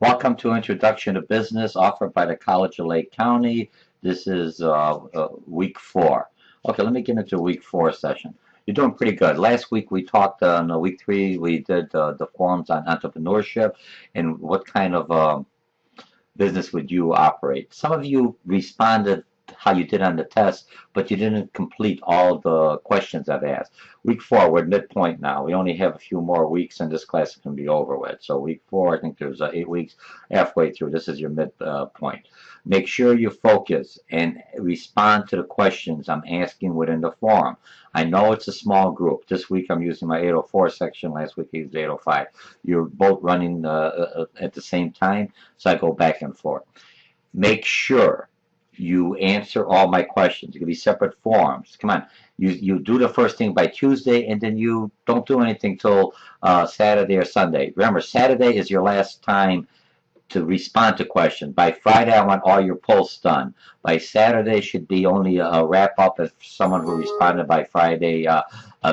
Welcome to Introduction to Business offered by the College of Lake County. This is week 4. Okay, let me get into week 4 session. You're doing pretty good. Last week we talked on week 3, we did the forums on entrepreneurship and what kind of business would you operate. Some of you responded how you did on the test, but you didn't complete all the questions I've asked. Week 4, we're at midpoint now. We only have a few more weeks and this class can be over with. So week 4, I think there's 8 weeks halfway through. This is your midpoint. Make sure you focus and respond to the questions I'm asking within the forum. I know it's a small group. This week I'm using my 804 section. Last week I used 805. You're both running at the same time, so I go back and forth. Make sure you answer all my questions. It could be separate forums. Come on. You do the first thing by Tuesday, and then you don't do anything till Saturday or Sunday. Remember, Saturday is your last time to respond to questions. By Friday, I want all your posts done. By Saturday should be only a wrap-up of someone who responded by Friday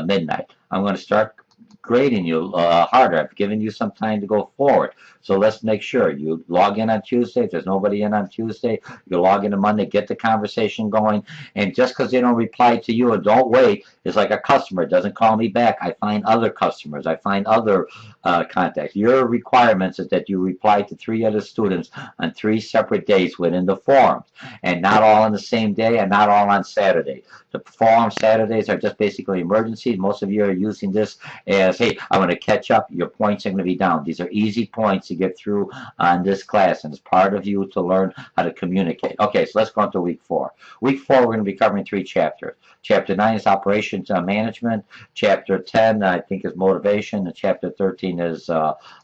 midnight. I'm going to start grading you harder. I've given you some time to go forward. So let's make sure you log in on Tuesday. If there's nobody in on Tuesday, you log in on Monday, get the conversation going. And just because they don't reply to you and don't wait, it's like a customer doesn't call me back. I find other customers. I find other contacts. Your requirements is that you reply to 3 other students on 3 separate days within the forums, and not all on the same day and not all on Saturday. The forum Saturdays are just basically emergencies. Most of you are using this as, hey, I want to catch up. Your points are going to be down. These are easy points to get through on this class, and it's part of you to learn how to communicate. Okay, so let's go on to week 4. Week 4, we're going to be covering 3 chapters. Chapter 9 is operations management. Chapter 10, I think, is motivation. And chapter 13 is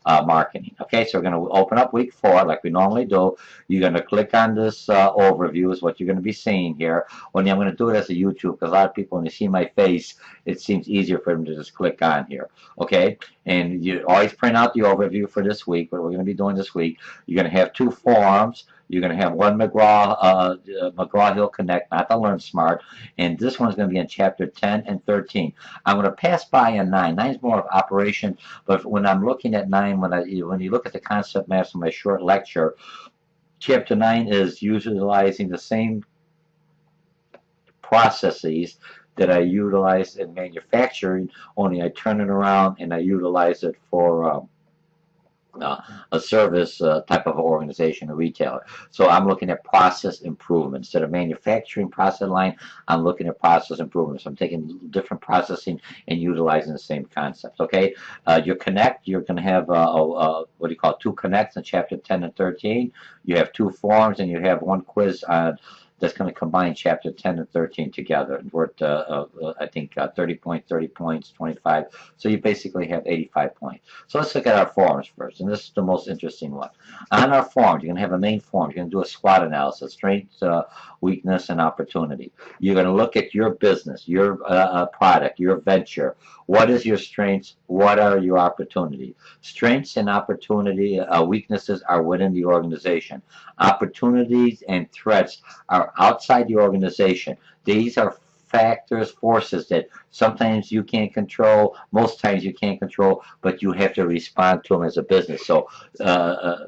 marketing. Okay, so we're going to open up week 4 like we normally do. You're going to click on this overview is what you're going to be seeing here. Only I'm going to do it as a YouTube because a lot of people, when they see my face, it seems easier for them to just click on here. Okay, and you always print out the overview for this week, what we're going to be doing this week. You're going to have 2 forums. You're going to have one McGraw-Hill Connect, not the Learn Smart, and this one's going to be in chapter 10 and 13. I'm going to pass by on 9. 9 is more of operation, but when I'm looking at 9, when you look at the concept maps in my short lecture, chapter 9 is utilizing the same processes that I utilize in manufacturing, only I turn it around and I utilize it for a service type of organization, a retailer. So I'm looking at process improvement. Instead of manufacturing process line, I'm looking at process improvement. So I'm taking different processing and utilizing the same concepts. Okay, your connect, you're going to have what do you call it, 2 connects in chapter 10 and 13. You have 2 forums and you have 1 quiz on that's going to combine chapter 10 and 13 together. And we're at, I think, 30 points, 30 points, 25. So you basically have 85 points. So let's look at our forums first. And this is the most interesting one. On our forums, you're going to have a main forum. You're going to do a SWOT analysis, strength, weakness, and opportunity. You're going to look at your business, your product, your venture. What is your strengths? What are your opportunities? Strengths and opportunity, weaknesses are within the organization. Opportunities and threats are outside the organization. These are factors, forces that sometimes you can't control, most times you can't control, but you have to respond to them as a business. So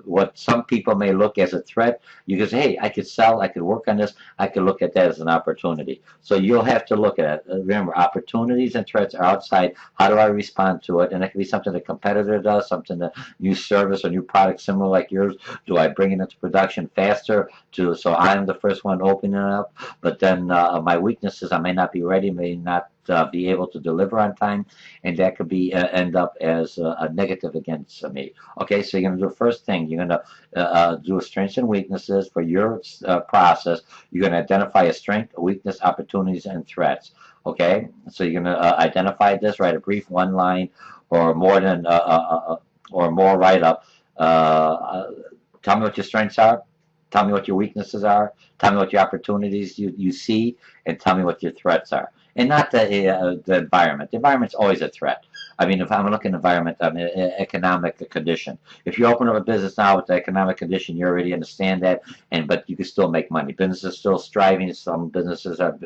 what some people may look as a threat, you can say, hey, I could sell, I could work on this, I could look at that as an opportunity. So you'll have to look at it. Remember, opportunities and threats are outside. How do I respond to it? And it can be something the competitor does, something the new service or new product similar like yours. Do I bring it into production faster? So I'm the first one opening it up, but then my weaknesses, I may not be ready, may not be able to deliver on time, and that could be end up as a negative against me. Okay, so you're going to do the first thing. You're going to do strengths and weaknesses for your process. You're going to identify a strength, a weakness, opportunities, and threats. Okay, so you're going to identify this, write a brief 1 line or more than or more write-up. Tell me what your strengths are. Tell me what your weaknesses are. Tell me what your opportunities you see, and tell me what your threats are. And not the environment. The environment's always a threat. I mean, if I'm looking at environment, I mean, economic condition. If you open up a business now with the economic condition, you already understand that, but you can still make money. Businesses are still striving. Some businesses are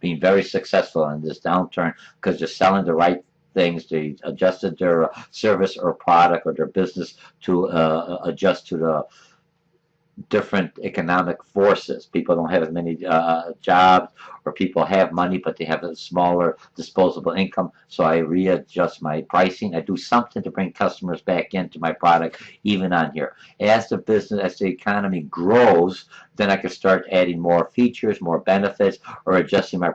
being very successful in this downturn because they're selling the right things. They adjusted their service or product or their business to adjust to the different economic forces. People don't have as many jobs, or people have money but they have a smaller disposable income. So I readjust my pricing. I do something to bring customers back into my product, even on here. As the business, as the economy grows, then I can start adding more features, more benefits, or adjusting my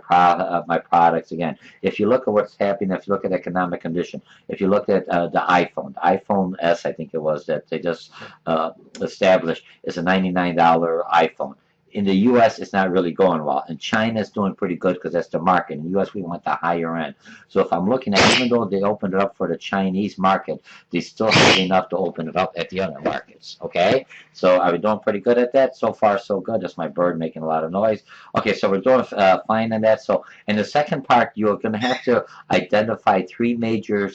my products again. If you look at what's happening, if you look at economic condition, if you look at the iPhone S, I think it was, that they just established, is a $99 iPhone. In the U.S., it's not really going well. And China's doing pretty good because that's the market. In the U.S., we want the higher end. So if I'm looking at, even though they opened it up for the Chinese market, they still have enough to open it up at the other markets. Okay? So are we doing pretty good at that? So far, so good. That's my bird making a lot of noise. Okay, so we're doing fine in that. So in the second part, you're going to have to identify three major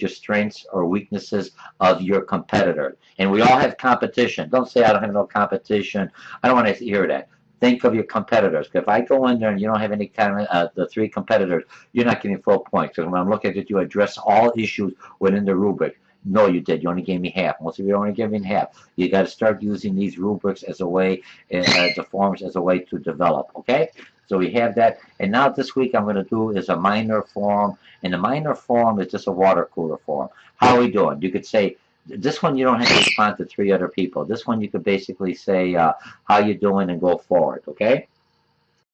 strengths or weaknesses of your competitor. And we all have competition. Don't say I don't have no competition. I don't want to hear that. Think of your competitors. If I go in there and you don't have any kind of the three competitors, you're not getting full points. Because when I'm looking at it, you address all issues within the rubric. No, you did. You only gave me half. Most of you only gave me half. You got to start using these rubrics as a way, the forms as a way to develop. Okay? So we have that. And now this week I'm going to do is a minor form. And the minor form is just a water cooler form. How are we doing? You could say, this one you don't have to respond to three other people. This one you could basically say how you doing and go forward. Okay?